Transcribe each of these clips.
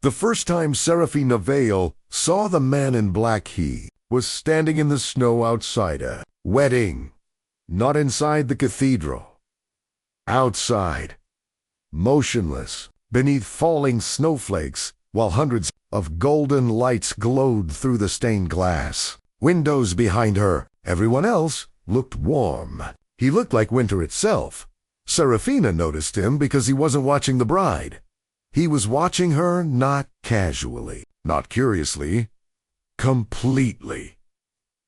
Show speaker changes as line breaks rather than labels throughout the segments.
The first time Serafina Vale saw the man in black, he was standing in the snow outside a wedding, not inside the cathedral. Outside, motionless, beneath falling snowflakes, while hundreds of golden lights glowed through the stained glass windows behind her. Everyone else looked warm. He looked like winter itself. Serafina noticed him because he wasn't watching the bride. He was watching her not casually, not curiously, completely.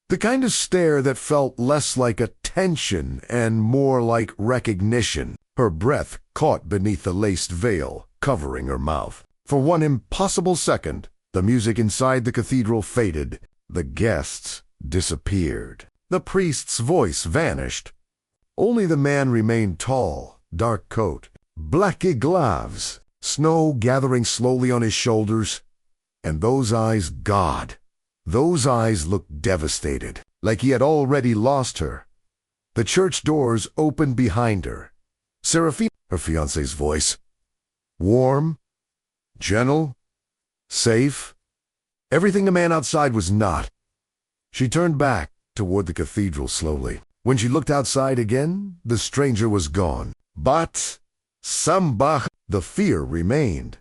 The kind of stare that felt less like attention and more like recognition. Her breath caught beneath the laced veil covering her mouth. For one impossible second, the music inside the cathedral faded. The guests disappeared. The priest's voice vanished. Only the man remained tall, dark coat, blacky gloves, snow gathering slowly on his shoulders. And those eyes, God, those eyes looked devastated, like he had already lost her. The church doors opened behind her. Serafina, her fiancé's voice, warm, gentle, safe, everything the man outside was not. She turned back toward the cathedral slowly. When she looked outside again, the stranger was gone. But the fear remained.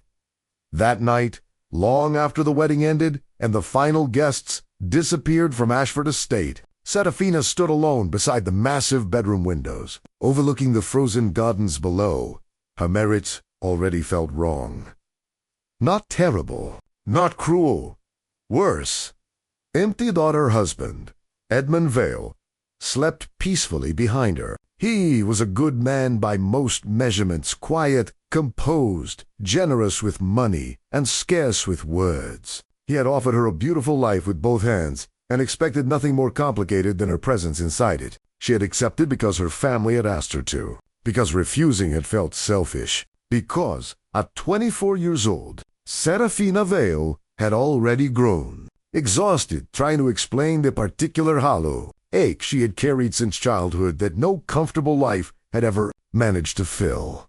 That night, long after the wedding ended and the final guests disappeared from Ashford Estate, Serafina stood alone beside the massive bedroom windows, overlooking the frozen gardens below. Her merits already felt wrong. Not terrible, not cruel. Worse, emptied out her husband, Edmund Vale, slept peacefully behind her. He was a good man by most measurements, quiet, composed, generous with money, and scarce with words. He had offered her a beautiful life with both hands, and expected nothing more complicated than her presence inside it. She had accepted because her family had asked her to, because refusing had felt selfish, because, at 24 years old, Serafina Vale had already grown, exhausted trying to explain the particular hollow ache she had carried since childhood that no comfortable life had ever managed to fill.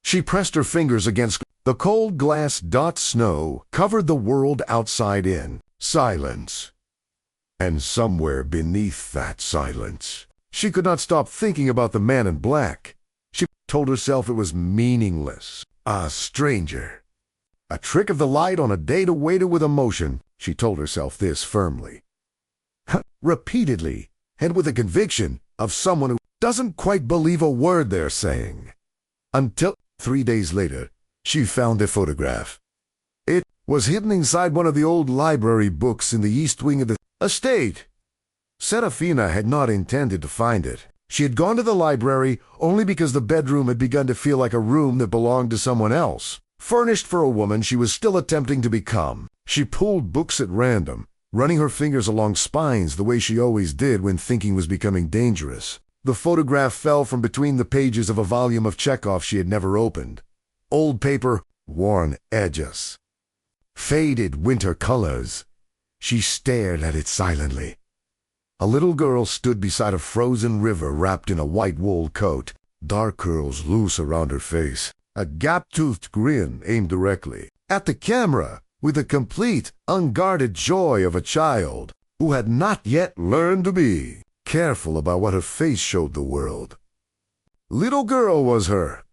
She pressed her fingers against the cold glass. Snow covered the world outside in silence. And somewhere beneath that silence, she could not stop thinking about the man in black. She told herself it was meaningless. A stranger. A trick of the light on a data weighted with emotion. She told herself this firmly. Repeatedly, and with the conviction of someone who doesn't quite believe a word they're saying. Until 3 days later, she found a photograph. It was hidden inside one of the old library books in the east wing of the estate. Serafina had not intended to find it. She had gone to the library only because the bedroom had begun to feel like a room that belonged to someone else. Furnished for a woman she was still attempting to become, she pulled books at random, running her fingers along spines the way she always did when thinking was becoming dangerous. The photograph fell from between the pages of a volume of Chekhov she had never opened. Old paper, worn edges, faded winter colors. She stared at it silently. A little girl stood beside a frozen river wrapped in a white wool coat, dark curls loose around her face, a gap-toothed grin aimed directly at the camera, with the complete, unguarded joy of a child who had not yet learned to be careful about what her face showed the world. Little girl was her.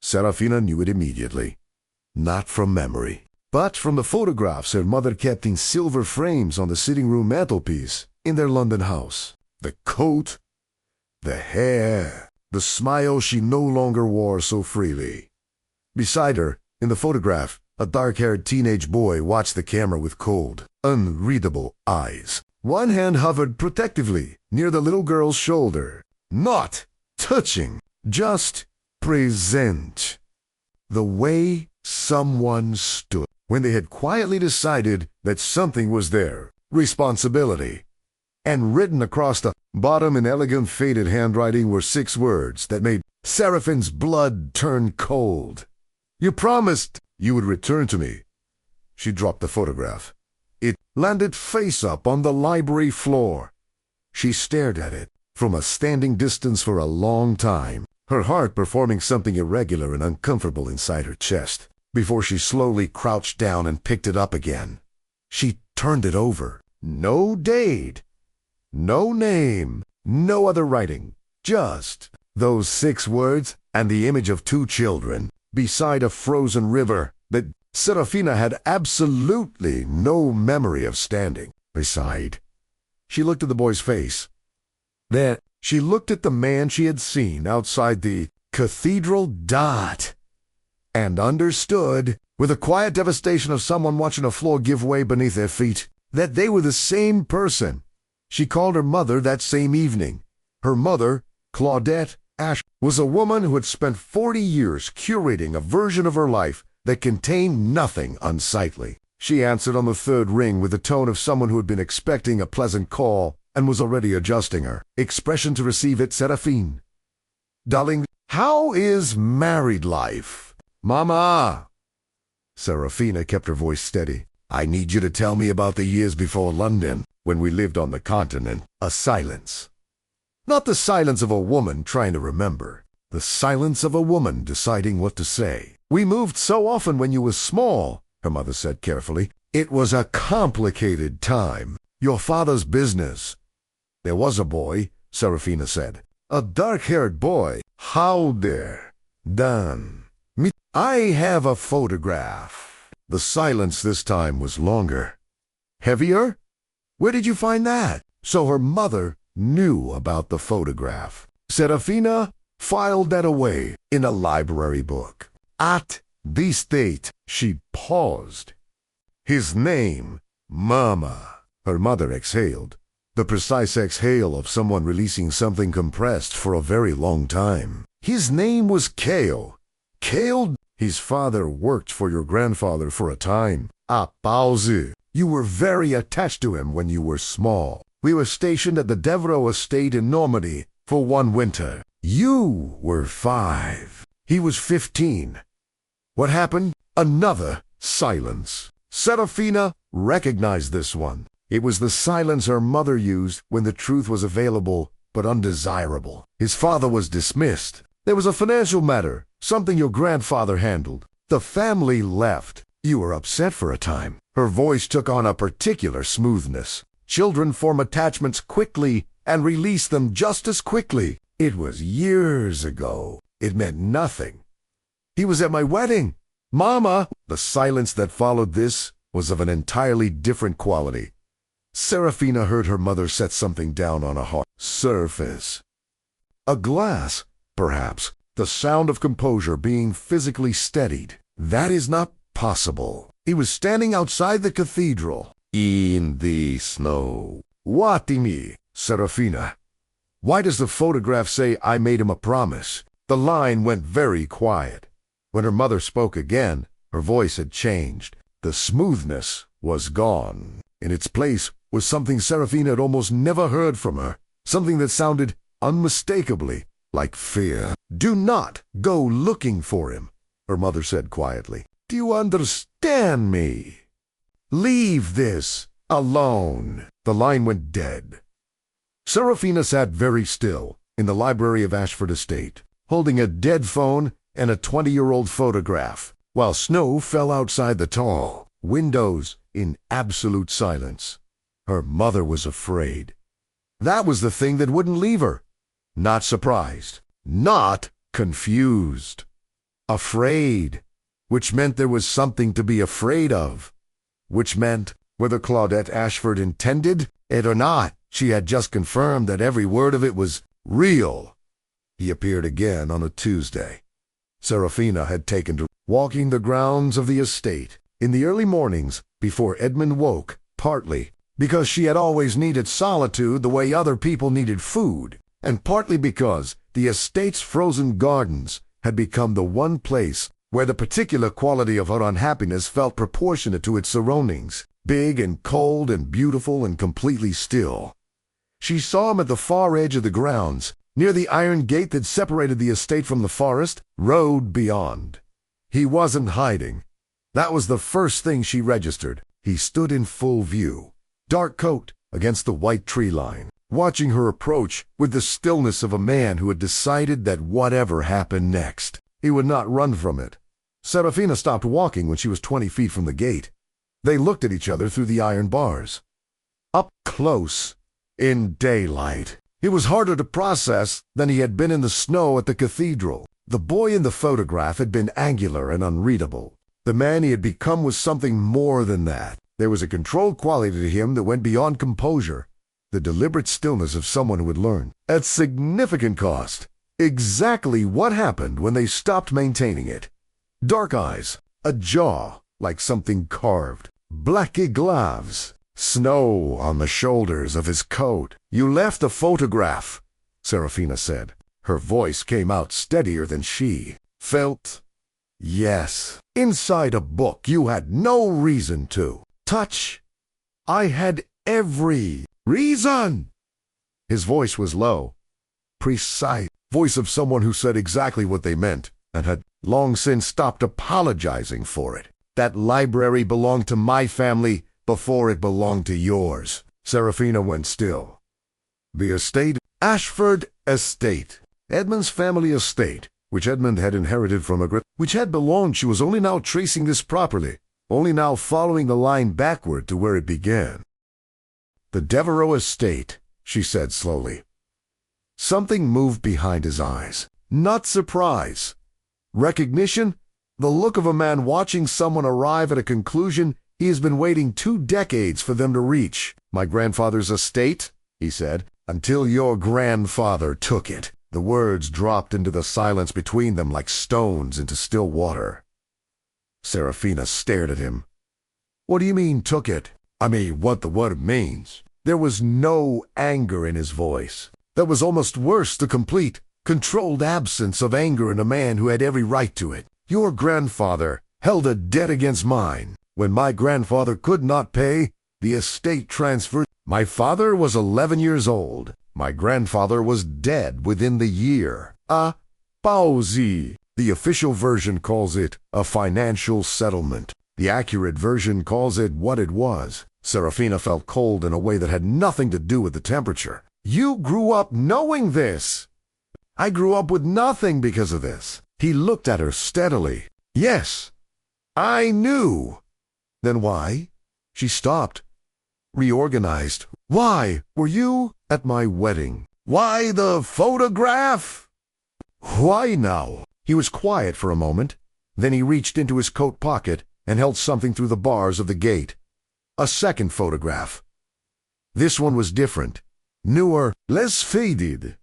Serafina knew it immediately, not from memory, but from the photographs her mother kept in silver frames on the sitting room mantelpiece in their London house. The coat, the hair, the smile she no longer wore so freely. Beside her, in the photograph, a dark-haired teenage boy watched the camera with cold, unreadable eyes. One hand hovered protectively near the little girl's shoulder. Not touching, just present. The way someone stood when they had quietly decided that something was there, responsibility. And written across the bottom in elegant faded handwriting were 6 words that made Seraphine's blood turn cold. You promised you would return to me. She dropped the photograph. It landed face up on the library floor. She stared at it from a standing distance for a long time, her heart performing something irregular and uncomfortable inside her chest. before she slowly crouched down and picked it up again. She turned it over. No date, no name, no other writing, just those 6 words and the image of 2 children beside a frozen river that Serafina had absolutely no memory of standing beside. She looked at the boy's face. Then she looked at the man she had seen outside the cathedral dot and understood, with the quiet devastation of someone watching a floor give way beneath their feet, that they were the same person. She called her mother that same evening. Her mother, Claudette Ash, was a woman who had spent 40 years curating a version of her life that contained nothing unsightly. She answered on the 3rd ring with the tone of someone who had been expecting a pleasant call and was already adjusting her expression to receive it. Seraphine. Darling, how is married life? Mama! Serafina kept her voice steady. I need you to tell me about the years before London, when we lived on the continent. A silence. Not the silence of a woman trying to remember. The silence of a woman deciding what to say. We moved so often when you were small, her mother said carefully. It was a complicated time. Your father's business. There was a boy, Serafina said. A dark-haired boy. How dare? Dan. I have a photograph. The silence this time was longer. Heavier? Where did you find that? So her mother knew about the photograph. Serafina filed that away in a library book. At this date, she paused. His name, Mama. Her mother exhaled. The precise exhale of someone releasing something compressed for a very long time. His name was Kale. Kale? His father worked for your grandfather for a time. Pause. You were very attached to him when you were small. We were stationed at the Devereux estate in Normandy for 1 winter. You were 5. He was 15. What happened? Another silence. Serafina recognized this one. It was the silence her mother used when the truth was available but undesirable. His father was dismissed. There was a financial matter, something your grandfather handled. The family left. You were upset for a time. Her voice took on a particular smoothness. Children form attachments quickly and release them just as quickly. It was years ago. It meant nothing. He was at my wedding. Mama! The silence that followed this was of an entirely different quality. Serafina heard her mother set something down on a hard surface. A glass, perhaps, the sound of composure being physically steadied. That is not possible. He was standing outside the cathedral, in the snow. Watimi, Serafina. Why does the photograph say I made him a promise? The line went very quiet. When her mother spoke again, her voice had changed. The smoothness was gone. In its place was something Serafina had almost never heard from her, something that sounded unmistakably like fear. Do not go looking for him, her mother said quietly. Do you understand me? Leave this alone. The line went dead. Serafina sat very still in the library of Ashford Estate, holding a dead phone and a 20-year-old photograph, while snow fell outside the tall windows in absolute silence. Her mother was afraid. That was the thing that wouldn't leave her. Not surprised. Not confused. Afraid. Which meant there was something to be afraid of. Which meant, whether Claudette Ashford intended it or not, she had just confirmed that every word of it was real. He appeared again on a Tuesday. Serafina had taken to walking the grounds of the estate in the early mornings before Edmund woke, partly because she had always needed solitude the way other people needed food, and partly because the estate's frozen gardens had become the one place where the particular quality of her unhappiness felt proportionate to its surroundings, big and cold and beautiful and completely still. She saw him at the far edge of the grounds, near the iron gate that separated the estate from the forest, road beyond. He wasn't hiding. That was the first thing she registered. He stood in full view, dark coat against the white tree line, watching her approach with the stillness of a man who had decided that whatever happened next, he would not run from it. Serafina stopped walking when she was 20 feet from the gate. They looked at each other through the iron bars. Up close, in daylight. It was harder to process than he had been in the snow at the cathedral. The boy in the photograph had been angular and unreadable. The man he had become was something more than that. There was a controlled quality to him that went beyond composure, the deliberate stillness of someone who had learned, at significant cost, exactly what happened when they stopped maintaining it. Dark eyes, a jaw like something carved, blacky gloves, snow on the shoulders of his coat. "You left the photograph," Serafina said. Her voice came out steadier than she. "Felt? Yes. Inside a book you had no reason to. Touch? I had every reason." His voice was low, precise, voice of someone who said exactly what they meant and had long since stopped apologizing for it. "That library belonged to my family before it belonged to yours." Serafina went still. The estate, Ashford Estate, Edmund's family estate, which Edmund had inherited from which had belonged. She was only now tracing this properly, only now following the line backward to where it began. "The Devereux estate," she said slowly. Something moved behind his eyes. Not surprise. Recognition? The look of a man watching someone arrive at a conclusion he has been waiting 2 decades for them to reach. "My grandfather's estate," he said, "until your grandfather took it." The words dropped into the silence between them like stones into still water. Serafina stared at him. "What do you mean, took it?" "I mean, what the word means." There was no anger in his voice. That was almost worse, the complete, controlled absence of anger in a man who had every right to it. "Your grandfather held a debt against mine. When my grandfather could not pay, the estate transferred. My father was 11 years old. My grandfather was dead within the year. A pausi. The official version calls it a financial settlement. The accurate version calls it what it was." Serafina felt cold in a way that had nothing to do with the temperature. "You grew up knowing this." "I grew up with nothing because of this." He looked at her steadily. "Yes, I knew." "Then why?" She stopped, reorganized. "Why were you at my wedding?" "Why the photograph?" "Why now?" He was quiet for a moment. Then he reached into his coat pocket and held something through the bars of the gate. A second photograph. This one was different, newer, less faded.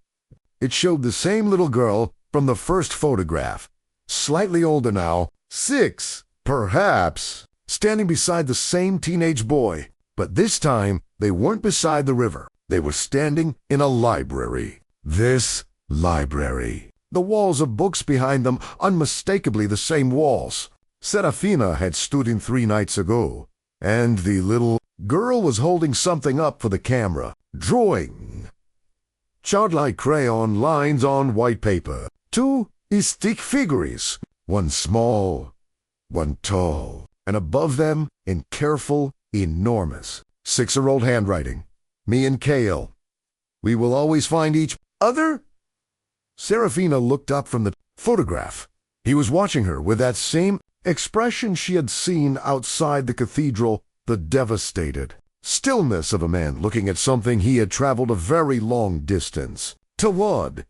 It showed the same little girl from the first photograph, slightly older now, 6, perhaps, standing beside the same teenage boy. But this time, they weren't beside the river. They were standing in a library. This library. The walls of books behind them, unmistakably the same walls Serafina had stood in 3 nights ago. And the little girl was holding something up for the camera. Drawing. Childlike crayon lines on white paper. 2 stick figures. One small, one tall. And above them, in careful, enormous, 6-year-old handwriting. "Me and Cale. We will always find each other." Serafina looked up from the photograph. He was watching her with that same expression she had seen outside the cathedral, the devastated stillness of a man looking at something he had traveled a very long distance toward.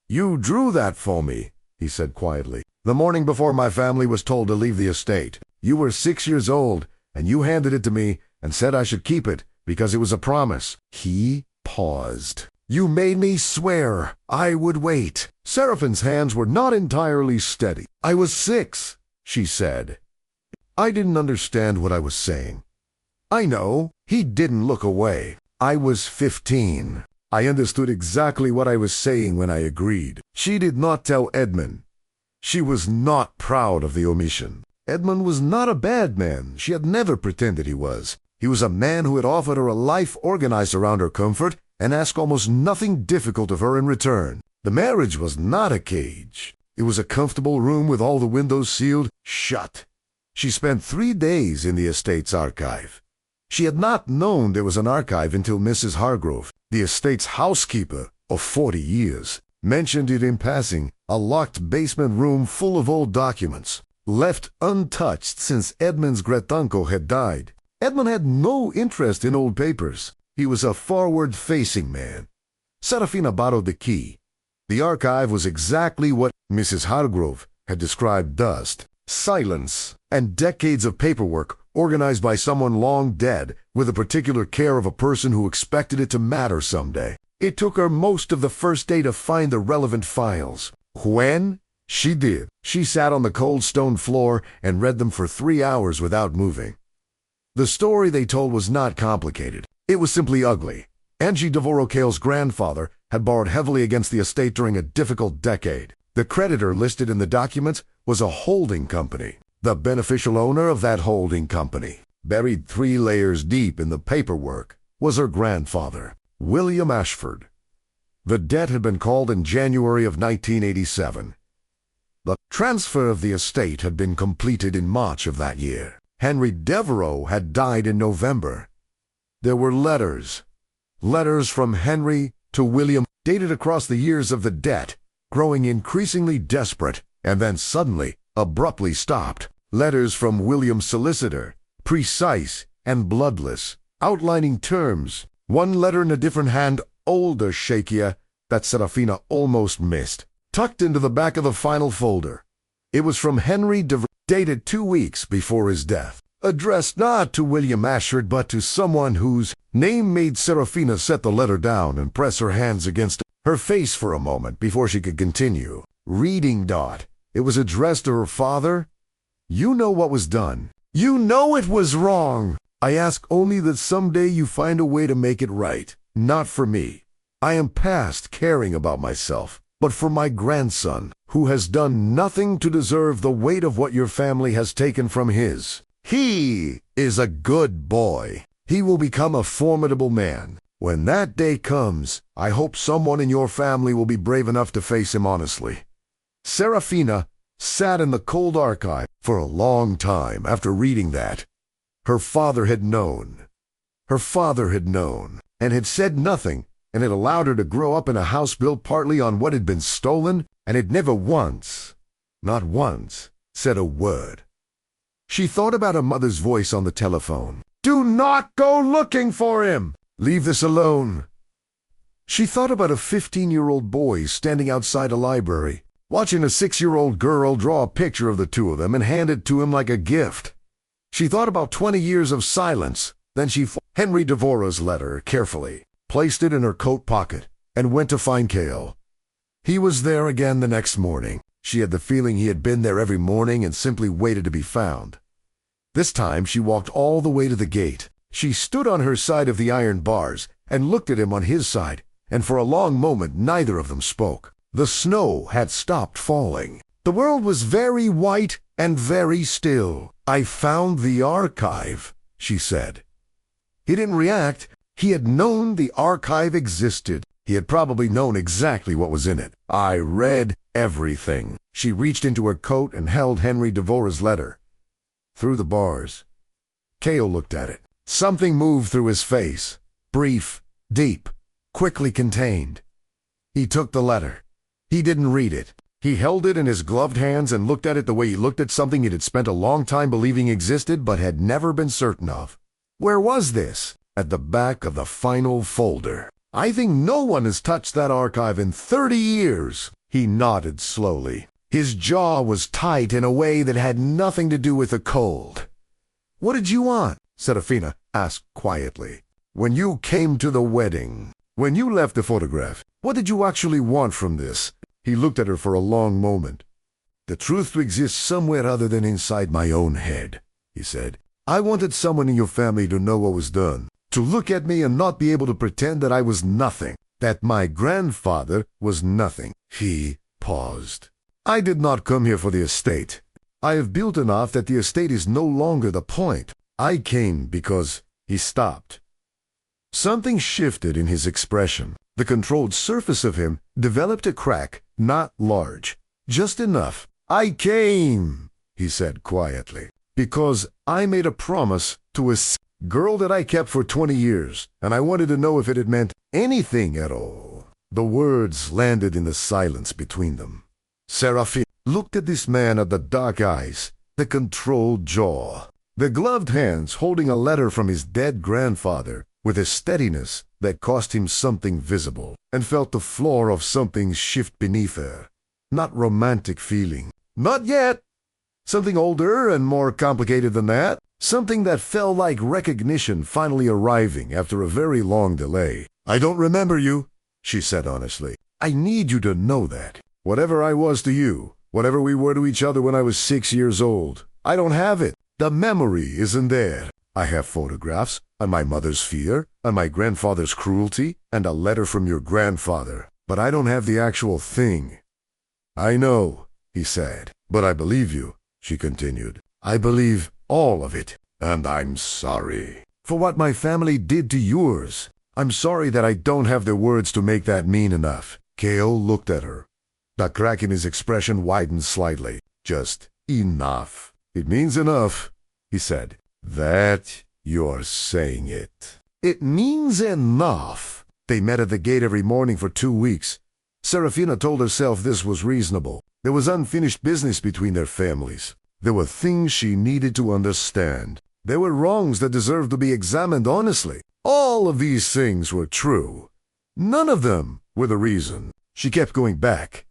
"You drew that for me," he said quietly, "the morning before my family was told to leave the estate. You were 6 years old, and you handed it to me and said I should keep it because it was a promise." He paused. "You made me swear I would wait." Seraphine's hands were not entirely steady. "I was 6, she said. I didn't understand what I was saying. I know." He didn't look away. "I was 15. I understood exactly what I was saying when I agreed." She did not tell Edmund. She was not proud of the omission. Edmund was not a bad man. She had never pretended he was. He was a man who had offered her a life organized around her comfort and asked almost nothing difficult of her in return. The marriage was not a cage. It was a comfortable room with all the windows sealed shut. She spent 3 days in the estate's archive. She had not known there was an archive until Mrs. Hargrove, the estate's housekeeper of 40 years, mentioned it in passing, a locked basement room full of old documents. left untouched since Edmund's great-uncle had died. Edmund had no interest in old papers. He was a forward-facing man. Serafina borrowed the key. The archive was exactly what Mrs. Hargrove had described: dust, silence, and decades of paperwork organized by someone long dead with the particular care of a person who expected it to matter someday. It took her most of the first day to find the relevant files. When she did, she sat on the cold stone floor and read them for 3 hours without moving. The story they told was not complicated. It was simply ugly. Angie Dvorokale's grandfather had borrowed heavily against the estate during a difficult decade. The creditor listed in the documents was a holding company. The beneficial owner of that holding company, buried 3 layers deep in the paperwork, was her grandfather, William Ashford. The debt had been called in January of 1987. The transfer of the estate had been completed in March of that year. Henry Devereux had died in November. There were letters from Henry to William, dated across the years of the debt, growing increasingly desperate, and then suddenly, abruptly stopped. Letters from William's solicitor, precise and bloodless, outlining terms. One letter in a different hand, older shakia, that Serafina almost missed, tucked into the back of the final folder. It was from Henry Devereux, dated 2 weeks before his death, addressed not to William Ashford but to someone whose name made Serafina set the letter down and press her hands against her face for a moment before she could continue. Reading dot. It was addressed to her father. You know what was done. You know it was wrong. I ask only that someday you find a way to make it right. Not for me. I am past caring about myself, but for my grandson, who has done nothing to deserve the weight of what your family has taken from his. He is a good boy. He will become a formidable man. When that day comes, I hope someone in your family will be brave enough to face him honestly. Serafina sat in the cold archive for a long time after reading that. Her father had known. Her father had known, and had said nothing, and had allowed her to grow up in a house built partly on what had been stolen, and had never once, not once, said a word. She thought about her mother's voice on the telephone. Do not go looking for him! Leave this alone. She thought about a 15-year-old boy standing outside a library, watching a 6-year-old girl draw a picture of the two of them and hand it to him like a gift. She thought about 20 years of silence. Then she folded Henry Devoreux's letter carefully, placed it in her coat pocket, and went to find Cale. He was there again the next morning. She had the feeling he had been there every morning and simply waited to be found. This time she walked all the way to the gate. She stood on her side of the iron bars and looked at him on his side, and for a long moment neither of them spoke. The snow had stopped falling. The world was very white and very still. I found the archive, she said. He didn't react. He had known the archive existed. He had probably known exactly what was in it. I read everything. She reached into her coat and held Henry Devoreux's letter. Through the bars. Cale looked at it. Something moved through his face. Brief, deep, quickly contained. He took the letter. He didn't read it. He held it in his gloved hands and looked at it the way he looked at something he had spent a long time believing existed but had never been certain of. Where was this? At the back of the final folder. I think no one has touched that archive in 30 years. He nodded slowly. His jaw was tight in a way that had nothing to do with the cold. What did you want? Serafina asked quietly. When you came to the wedding, when you left the photograph, what did you actually want from this? He looked at her for a long moment. The truth exists somewhere other than inside my own head, he said. I wanted someone in your family to know what was done, to look at me and not be able to pretend that I was nothing, that my grandfather was nothing. He paused. I did not come here for the estate. I have built enough that the estate is no longer the point. I came because he stopped. Something shifted in his expression. The controlled surface of him developed a crack, not large, just enough. I came, he said quietly, because I made a promise to a girl that I kept for 20 years, and I wanted to know if it had meant anything at all. The words landed in the silence between them. Serafina looked at this man of the dark eyes, the controlled jaw, the gloved hands holding a letter from his dead grandfather with a steadiness that cost him something visible, and felt the floor of something shift beneath her. Not romantic feeling. Not yet. Something older and more complicated than that. Something that felt like recognition finally arriving after a very long delay. "I don't remember you," she said honestly. "I need you to know that. Whatever I was to you, whatever we were to each other when I was 6 years old, I don't have it. The memory isn't there. I have photographs, and my mother's fear, and my grandfather's cruelty, and a letter from your grandfather. But I don't have the actual thing." "I know," he said. "But I believe you," she continued. "I believe all of it. And I'm sorry for what my family did to yours. I'm sorry that I don't have the words to make that mean enough." Cale looked at her. The crack in his expression widened slightly. "Just enough." "It means enough," he said. "That you're saying it." "It means enough." They met at the gate every morning for 2 weeks. Serafina told herself this was reasonable. There was unfinished business between their families. There were things she needed to understand. There were wrongs that deserved to be examined honestly. All of these things were true. None of them were the reason she kept going back.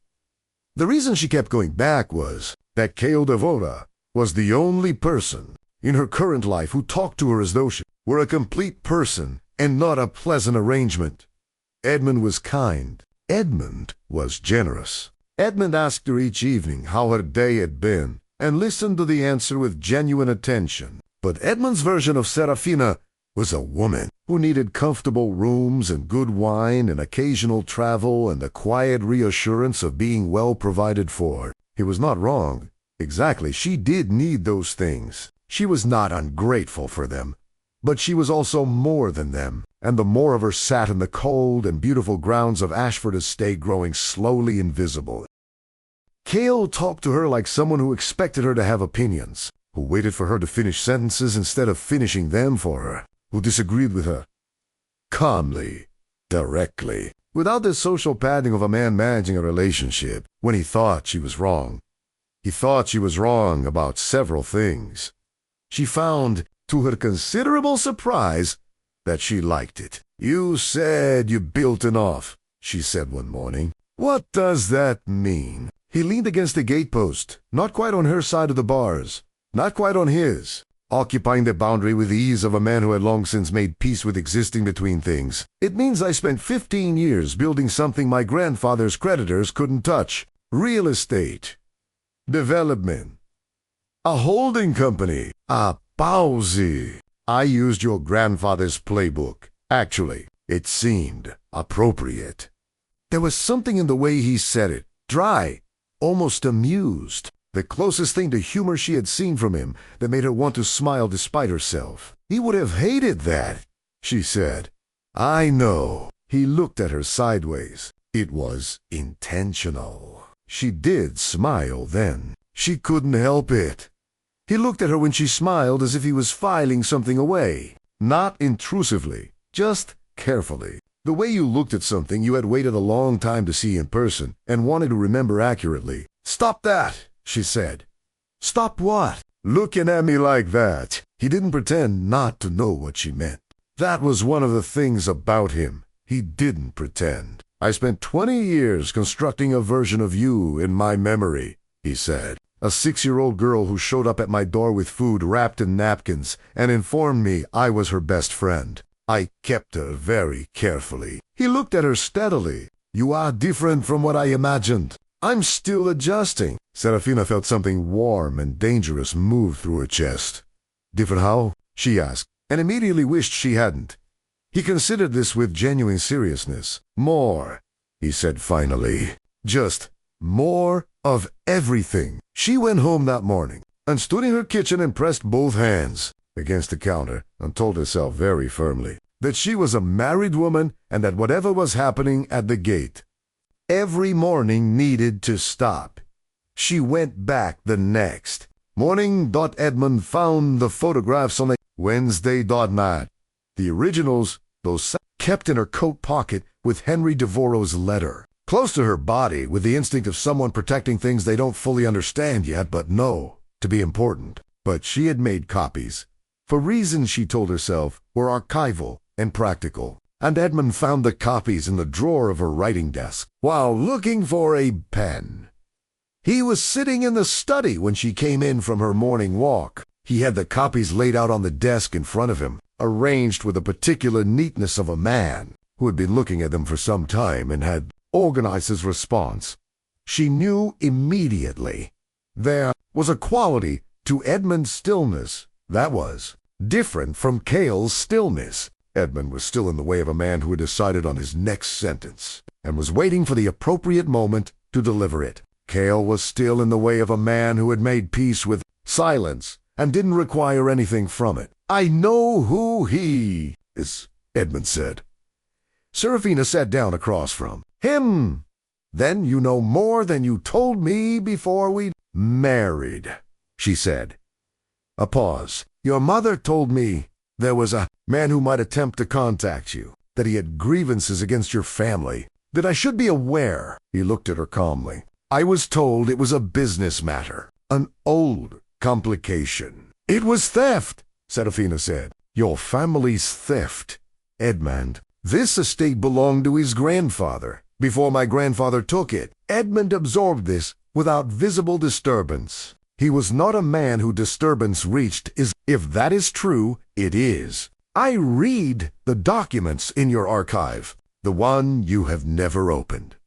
The reason she kept going back was that Cale Devora was the only person in her current life who talked to her as though she were a complete person and not a pleasant arrangement. Edmund was kind. Edmund was generous. Edmund asked her each evening how her day had been and listened to the answer with genuine attention. But Edmund's version of Serafina was a woman who needed comfortable rooms and good wine and occasional travel and the quiet reassurance of being well provided for. He was not wrong. Exactly, she did need those things. She was not ungrateful for them, but she was also more than them, and the more of her sat in the cold and beautiful grounds of Ashford Estate growing slowly invisible. Cale talked to her like someone who expected her to have opinions, who waited for her to finish sentences instead of finishing them for her, who disagreed with her calmly, directly, without the social padding of a man managing a relationship when he thought she was wrong. He thought she was wrong about several things. She found, to her considerable surprise, that she liked it. "You said you built enough," she said one morning. "What does that mean?" He leaned against the gatepost, not quite on her side of the bars, not quite on his, occupying the boundary with the ease of a man who had long since made peace with existing between things. "It means I spent 15 years building something my grandfather's creditors couldn't touch. Real estate. Development. A holding company. A Bowsy. I used your grandfather's playbook. Actually, it seemed appropriate." There was something in the way he said it, dry, almost amused, the closest thing to humor she had seen from him, that made her want to smile despite herself. "He would have hated that," she said. "I know." He looked at her sideways. It was intentional. She did smile then. She couldn't help it. He looked at her when she smiled as if he was filing something away. Not intrusively, just carefully. The way you looked at something you had waited a long time to see in person and wanted to remember accurately. "Stop that," she said. "Stop what?" "Looking at me like that." He didn't pretend not to know what she meant. That was one of the things about him. He didn't pretend. "I spent 20 years constructing a version of you in my memory," he said. "A 6-year-old girl who showed up at my door with food wrapped in napkins and informed me I was her best friend. I kept her very carefully." He looked at her steadily. "You are different from what I imagined." "I'm still adjusting." Serafina felt something warm and dangerous move through her chest. "Different how?" she asked, and immediately wished she hadn't. He considered this with genuine seriousness. "More," he said finally. "Just more of everything." She went home that morning and stood in her kitchen and pressed both hands against the counter and told herself very firmly that she was a married woman and that whatever was happening at the gate every morning needed to stop. She went back the next morning. Edmund found the photographs on a Wednesday night. The originals, those kept in her coat pocket with Henry Devoreau's letter. Close to her body, with the instinct of someone protecting things they don't fully understand yet but know. to be important, but she had made copies, for reasons she told herself were archival and practical, and Edmund found the copies in the drawer of her writing desk while looking for a pen. He was sitting in the study when she came in from her morning walk. He had the copies laid out on the desk in front of him, arranged with the particular neatness of a man who had been looking at them for some time and had organized his response. She knew immediately there was a quality to Edmund's stillness that was different from Cale's stillness. Edmund was still in the way of a man who had decided on his next sentence and was waiting for the appropriate moment to deliver it. Cale was still in the way of a man who had made peace with silence and didn't require anything from it. "I know who he is," Edmund said. Serafina sat down across from him. "Then you know more than you told me before we married," she said. A pause. "Your mother told me there was a man who might attempt to contact you, that he had grievances against your family, that I should be aware." He looked at her calmly. "I was told it was a business matter, an old complication." "It was theft," Serafina said. "Your family's theft, Edmund. This estate belonged to his grandfather before my grandfather took it." Edmund absorbed this without visible disturbance. He was not a man who disturbance reached. If that is true, it is. "I read the documents in your archive, the one you have never opened."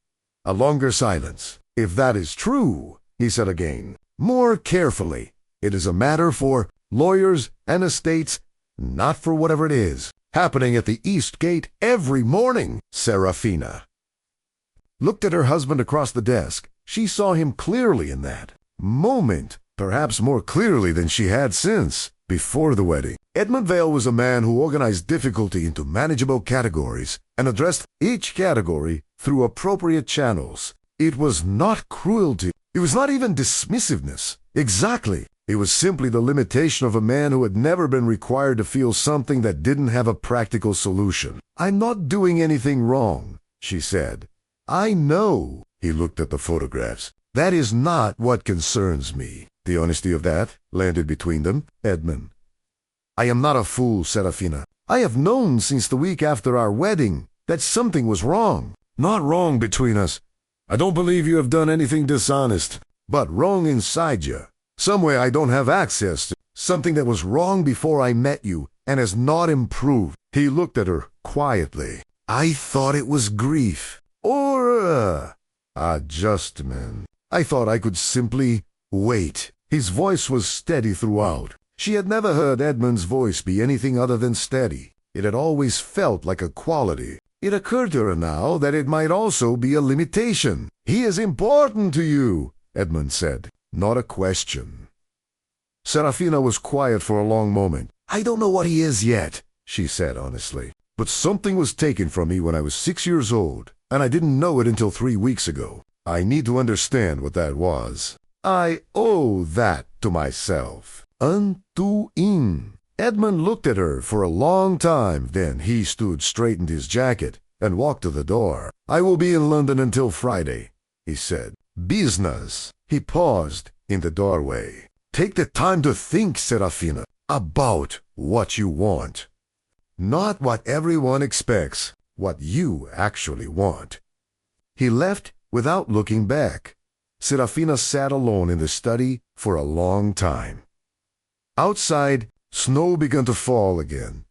A longer silence. "If that is true," he said again, more carefully, "it is a matter for lawyers and estates, not for whatever it is happening at the East Gate every morning." Serafina looked at her husband across the desk. She saw him clearly in that moment, perhaps more clearly than she had since, before the wedding. Edmund Vale was a man who organized difficulty into manageable categories and addressed each category through appropriate channels. It was not cruelty. It was not even dismissiveness. Exactly. It was simply the limitation of a man who had never been required to feel something that didn't have a practical solution. "I'm not doing anything wrong," she said. "I know." He looked at the photographs. "That is not what concerns me." The honesty of that landed between them. "Edmund, I am not a fool, Serafina. I have known since the week after our wedding that something was wrong. Not wrong between us. I don't believe you have done anything dishonest, but wrong inside you. Some way I don't have access to. Something that was wrong before I met you and has not improved." He looked at her quietly. "I thought it was grief or adjustment. I thought I could simply wait." His voice was steady throughout. She had never heard Edmund's voice be anything other than steady. It had always felt like a quality. It occurred to her now that it might also be a limitation. "He is important to you," Edmund said. Not a question. Serafina was quiet for a long moment. "I don't know what he is yet," she said honestly. "But something was taken from me when I was 6 years old, and I didn't know it until 3 weeks ago. I need to understand what that was. I owe that to myself." Unto in. Edmund looked at her for a long time. Then he straightened his jacket and walked to the door. "I will be in London until Friday," he said. "Business." He paused in the doorway. "Take the time to think, Serafina, about what you want. Not what everyone expects, what you actually want." He left without looking back. Serafina sat alone in the study for a long time. Outside, snow began to fall again.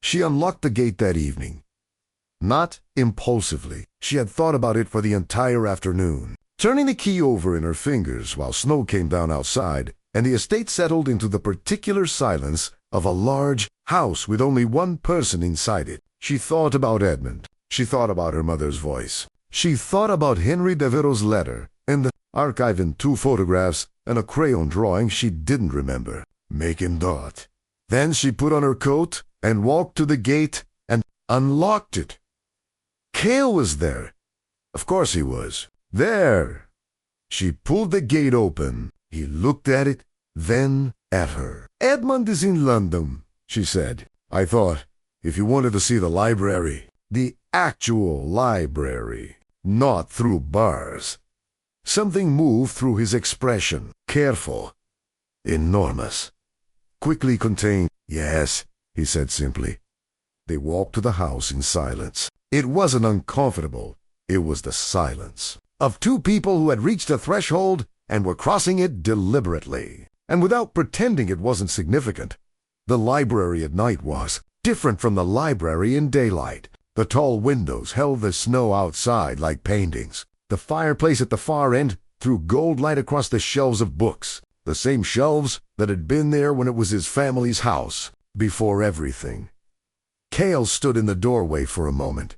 She unlocked the gate that evening. Not impulsively. She had thought about it for the entire afternoon, turning the key over in her fingers while snow came down outside, and the estate settled into the particular silence of a large house with only one person inside it. She thought about Edmund. She thought about her mother's voice. She thought about Henry Devereux's letter and the archive in 2 photographs and a crayon drawing she didn't remember. Making dot. Then she put on her coat and walked to the gate and unlocked it. Cale was there. Of course he was. There. She pulled the gate open. He looked at it, then at her. "Edmund is in London," she said. "I thought if you wanted to see the library, the actual library, not through bars." Something moved through his expression. Careful. enormous, quickly contained. Yes, he said simply. They walked to the house in silence. It wasn't uncomfortable. It was the silence of two people who had reached a threshold and were crossing it deliberately, and without pretending it wasn't significant. The library at night was different from the library in daylight. The tall windows held the snow outside like paintings. The fireplace at the far end threw gold light across the shelves of books, the same shelves that had been there when it was his family's house, before everything. Cale stood in the doorway for a moment.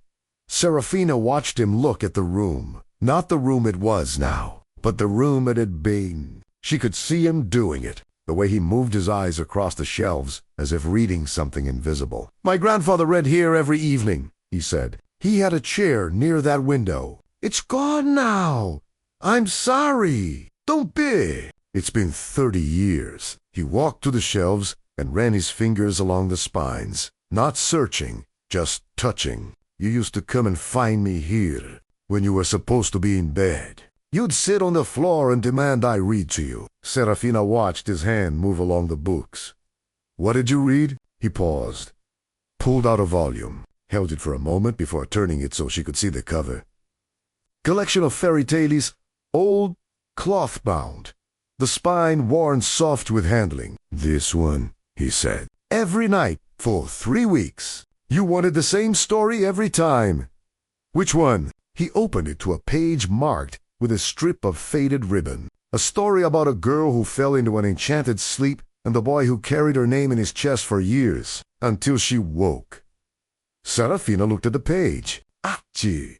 Serafina watched him look at the room. Not the room it was now, but the room it had been. She could see him doing it, the way he moved his eyes across the shelves, as if reading something invisible. "My grandfather read here every evening," he said. "He had a chair near that window. It's gone now. I'm sorry. Don't be." It's been 30 years. He walked to the shelves and ran his fingers along the spines, not searching, just touching. "You used to come and find me here when you were supposed to be in bed. You'd sit on the floor and demand I read to you." Serafina watched his hand move along the books. "What did you read?" He paused, pulled out a volume, held it for a moment before turning it so she could see the cover. "Collection of fairy tales, old, cloth-bound, the spine worn soft with handling." "This one," he said. "Every night for 3 weeks. You wanted the same story every time." "Which one?" He opened it to a page marked with a strip of faded ribbon. A story about a girl who fell into an enchanted sleep and the boy who carried her name in his chest for years, until she woke. Serafina looked at the page. Achoo!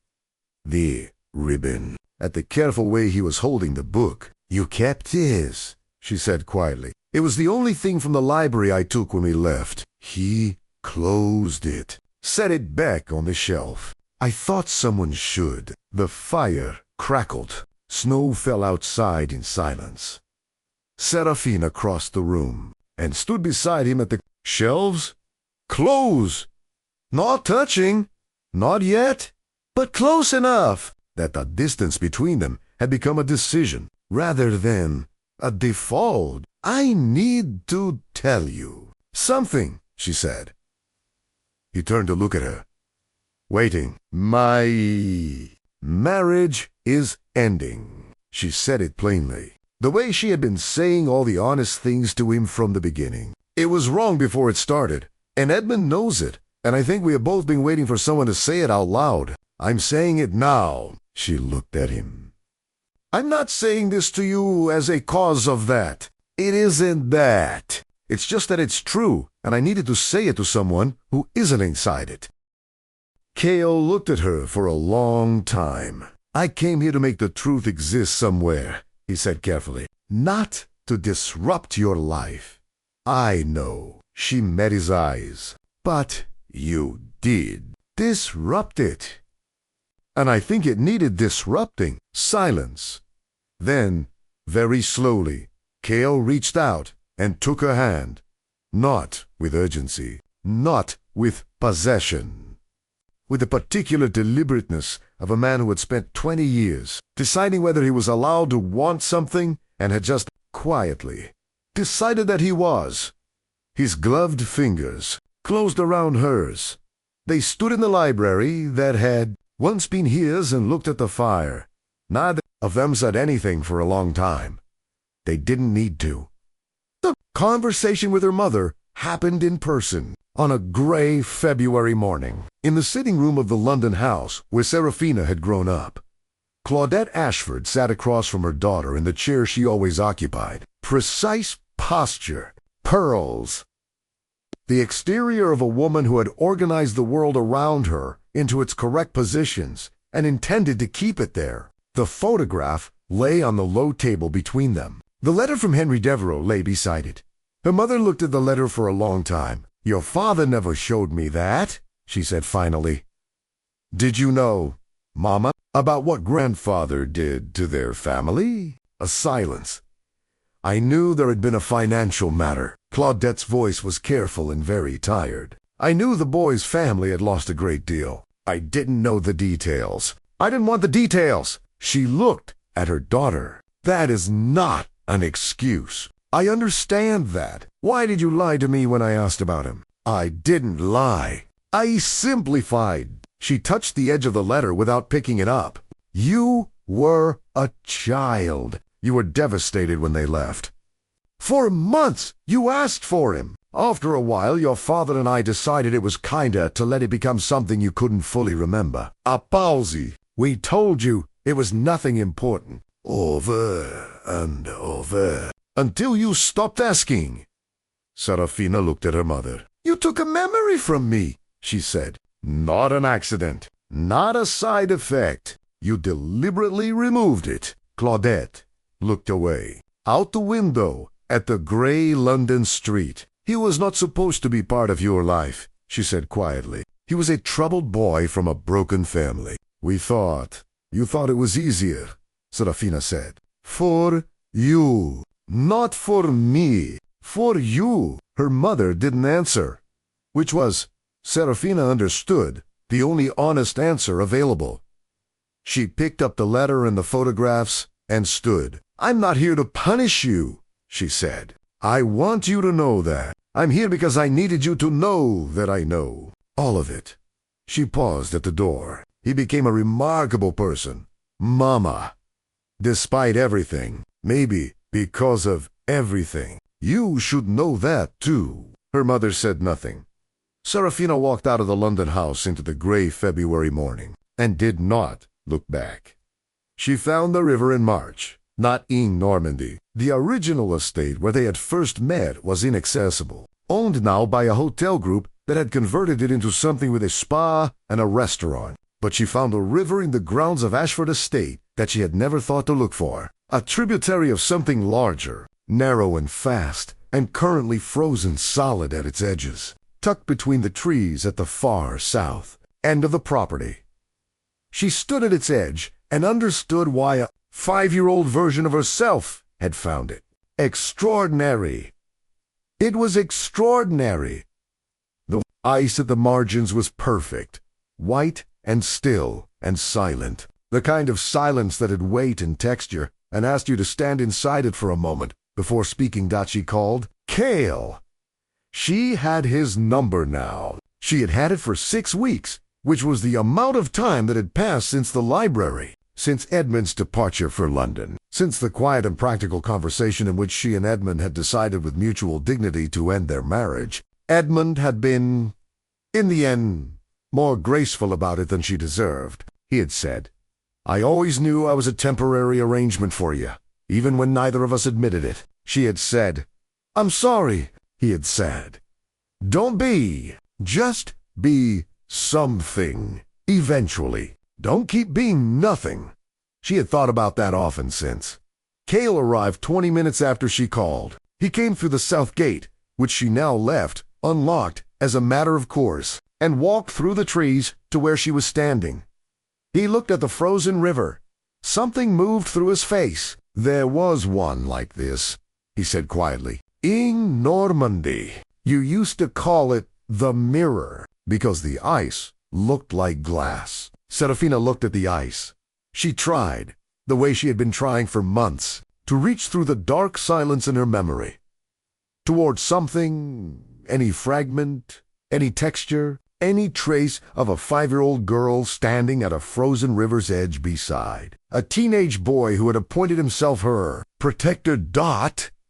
The ribbon. At the careful way he was holding the book. "You kept his," she said quietly. "It was the only thing from the library I took when we left." He closed it, set it back on the shelf. "I thought someone should." The fire crackled. Snow fell outside in silence. Serafina crossed the room and stood beside him at the shelves. "Close! Not touching! Not yet! But close enough!" That the distance between them had become a decision rather than a default. "I need to tell you something," she said. He turned to look at her. "Waiting. My marriage is ending." She said it plainly, the way she had been saying all the honest things to him from the beginning. It was wrong before it started, and Edmund knows it, and I think we have both been waiting for someone to say it out loud. I'm saying it now. She looked at him. "I'm not saying this to you as a cause of that. It isn't that. It's just that it's true, and I needed to say it to someone who isn't inside it." Cale looked at her for a long time. "I came here to make the truth exist somewhere," he said carefully. "Not to disrupt your life. I know." She met his eyes. "But you did disrupt it. And I think it needed disrupting." Silence. Then, very slowly, Cale reached out and took her hand. Not with urgency, not with possession. With the particular deliberateness of a man who had spent 20 years deciding whether he was allowed to want something and had just quietly decided that he was. His gloved fingers closed around hers. They stood in the library that had once been his and looked at the fire. Neither of them said anything for a long time. They didn't need to. The conversation with her mother happened in person on a gray February morning in the sitting room of the London house where Serafina had grown up. Claudette Ashford sat across from her daughter in the chair she always occupied. Precise posture, pearls. The exterior of a woman who had organized the world around her into its correct positions and intended to keep it there. The photograph lay on the low table between them. The letter from Henry Devereux lay beside it. Her mother looked at the letter for a long time. "Your father never showed me that," she said finally. "Did you know, Mama, about what grandfather did to their family?" A silence. "I knew there had been a financial matter." Claudette's voice was careful and very tired. "I knew the boy's family had lost a great deal. I didn't know the details. I didn't want the details." She looked at her daughter. "That is not an excuse." I understand that. Why did you lie to me when I asked about him? I didn't lie. I simplified. She touched the edge of the letter without picking it up. You were a child. You were devastated when they left. For months, you asked for him. After a while, your father and I decided it was kinder to let it become something you couldn't fully remember. A palsy. We told you it was nothing important. Over and over. Until you stopped asking. Serafina looked at her mother. You took a memory from me, she said. Not an accident. Not a side effect. You deliberately removed it. Claudette looked away. Out the window at the gray London street. He was not supposed to be part of your life, she said quietly. He was a troubled boy from a broken family. We thought. You thought it was easier, Serafina said. For you. Not for me. For you. Her mother didn't answer. Which was, Serafina understood, the only honest answer available. She picked up the letter and the photographs and stood. I'm not here to punish you, she said. I want you to know that. I'm here because I needed you to know that I know. All of it. She paused at the door. He became a remarkable person. Mama. Despite everything. Maybe because of everything. You should know that, too. Her mother said nothing. Serafina walked out of the London house into the gray February morning and did not look back. She found the river in March, not in Normandy. The original estate where they had first met was inaccessible, owned now by a hotel group that had converted it into something with a spa and a restaurant. But she found a river in the grounds of Ashford Estate that she had never thought to look for, a tributary of something larger, narrow and fast, and currently frozen solid at its edges, tucked between the trees at the far south end of the property. She stood at its edge and understood why a 5-year-old version of herself had found it. Extraordinary. It was extraordinary. The ice at the margins was perfect, white and still and silent, the kind of silence that had weight and texture and asked you to stand inside it for a moment before speaking. She called, Cale. She had his number now. She had had it for 6 weeks, which was the amount of time that had passed since the library, since Edmund's departure for London, since the quiet and practical conversation in which she and Edmund had decided with mutual dignity to end their marriage. Edmund had been, in the end, more graceful about it than she deserved. He had said, I always knew I was a temporary arrangement for you, even when neither of us admitted it. She had said, I'm sorry, he had said. Don't be. Just be something. Eventually. Don't keep being nothing. She had thought about that often since. Cale arrived 20 minutes after she called. He came through the south gate, which she now left unlocked as a matter of course, and walked through the trees to where she was standing. He looked at the frozen river. Something moved through his face. There was one like this, he said quietly. In Normandy. You used to call it the mirror, because the ice looked like glass. Serafina looked at the ice. She tried, the way she had been trying for months, to reach through the dark silence in her memory, towards something, any fragment, any texture, any trace of a 5-year-old girl standing at a frozen river's edge beside. A teenage boy who had appointed himself her protector.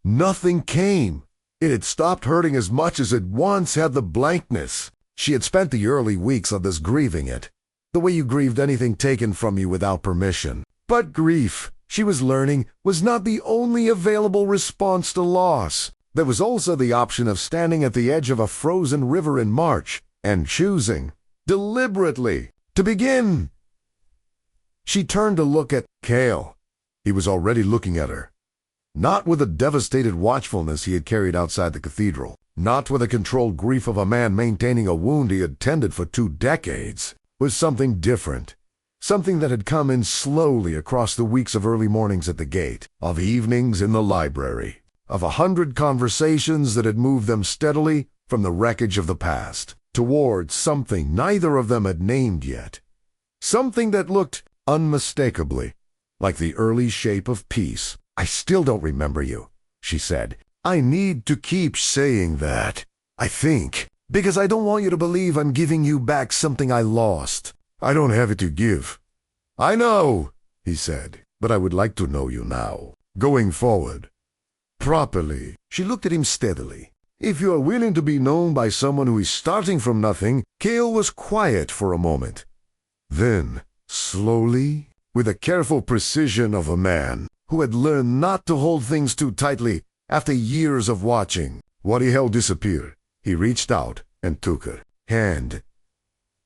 Nothing came. It had stopped hurting as much as it once had the blankness. She had spent the early weeks of this grieving it, the way you grieved anything taken from you without permission. But grief, she was learning, was not the only available response to loss. There was also the option of standing at the edge of a frozen river in March and choosing, deliberately, to begin. She turned to look at Cale. He was already looking at her. Not with the devastated watchfulness he had carried outside the cathedral. Not with the controlled grief of a man maintaining a wound he had tended for 2 decades. Was something different. Something that had come in slowly across the weeks of early mornings at the gate, of evenings in the library, of 100 conversations that had moved them steadily from the wreckage of the past, towards something neither of them had named yet. Something that looked unmistakably like the early shape of peace. I still don't remember you, she said. I need to keep saying that, I think, because I don't want you to believe I'm giving you back something I lost. I don't have it to give. I know, he said, but I would like to know you now, going forward. Properly. She looked at him steadily. If you are willing to be known by someone who is starting from nothing, Cale was quiet for a moment. Then, slowly, with the careful precision of a man who had learned not to hold things too tightly after years of watching what he held disappear, he reached out and took her hand.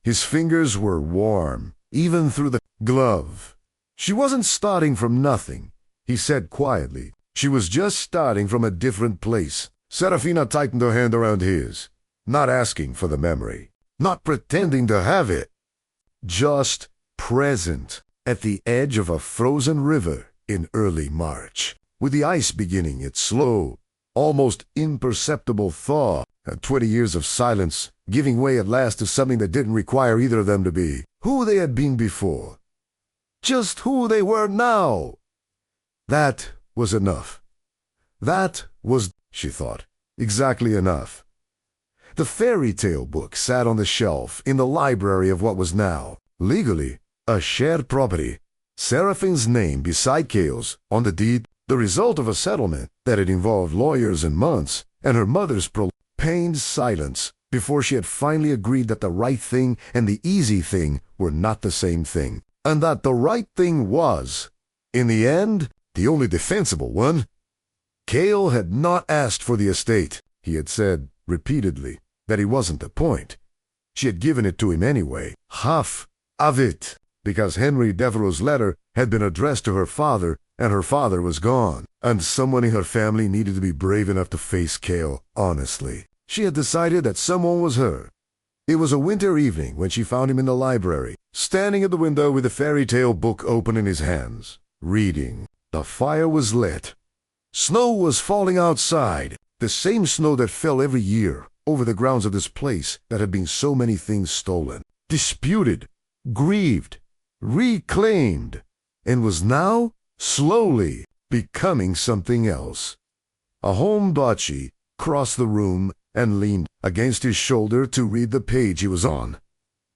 His fingers were warm, even through the glove. She wasn't starting from nothing, he said quietly. She was just starting from a different place. Serafina tightened her hand around his, not asking for the memory, not pretending to have it, just present at the edge of a frozen river in early March, with the ice beginning its slow, almost imperceptible thaw, and 20 years of silence giving way at last to something that didn't require either of them to be who they had been before, just who they were now. That was enough. That was, she thought, exactly enough. The fairy tale book sat on the shelf in the library of what was now, legally, a shared property. Seraphine's name beside Cale's on the deed, the result of a settlement that had involved lawyers and months, and her mother's pained silence before she had finally agreed that the right thing and the easy thing were not the same thing, and that the right thing was, in the end, the only defensible one. Cale had not asked for the estate. He had said, repeatedly, that he wasn't the point. She had given it to him anyway, half of it, because Henry Devereux's letter had been addressed to her father, and her father was gone, and someone in her family needed to be brave enough to face Cale honestly. She had decided that someone was her. It was a winter evening when she found him in the library, standing at the window with the fairy tale book open in his hands, reading. The fire was lit. Snow was falling outside, the same snow that fell every year over the grounds of this place that had been so many things stolen, disputed, grieved, reclaimed, and was now, slowly, becoming something else. A home-bocce crossed the room and leaned against his shoulder to read the page he was on.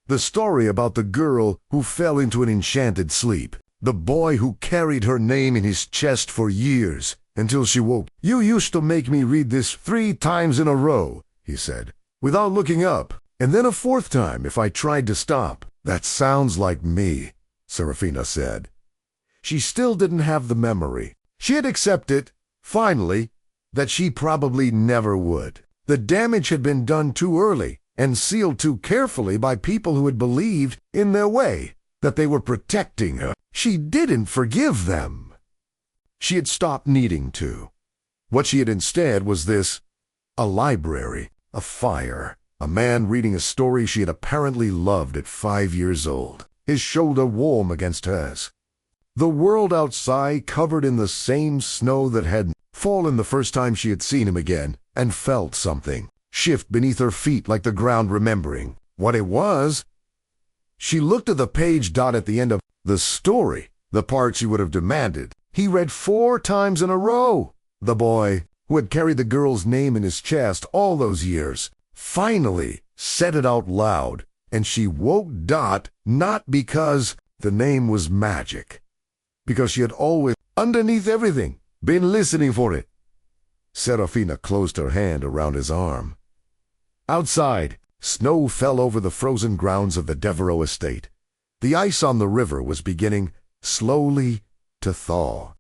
The story about the girl who fell into an enchanted sleep. The boy who carried her name in his chest for years, until she woke. You used to make me read this 3 times in a row, he said, without looking up, and then a 4th time if I tried to stop. That sounds like me, Serafina said. She still didn't have the memory. She had accepted, finally, that she probably never would. The damage had been done too early and sealed too carefully by people who had believed, in their way, that they were protecting her. She didn't forgive them. She had stopped needing to. What she had instead was this: a library, a fire, a man reading a story she had apparently loved at 5 years old, his shoulder warm against hers. The world outside covered in the same snow that had fallen the first time she had seen him again, and felt something shift beneath her feet like the ground remembering what it was. She looked at the page dot at the end of the story, the part she would have demanded. He read 4 times in a row. The boy, who had carried the girl's name in his chest all those years, finally said it out loud, and she woke Dot not because the name was magic, because she had always, underneath everything, been listening for it. Serafina closed her hand around his arm. Outside, snow fell over the frozen grounds of the Devereux estate. The ice on the river was beginning, slowly, to thaw.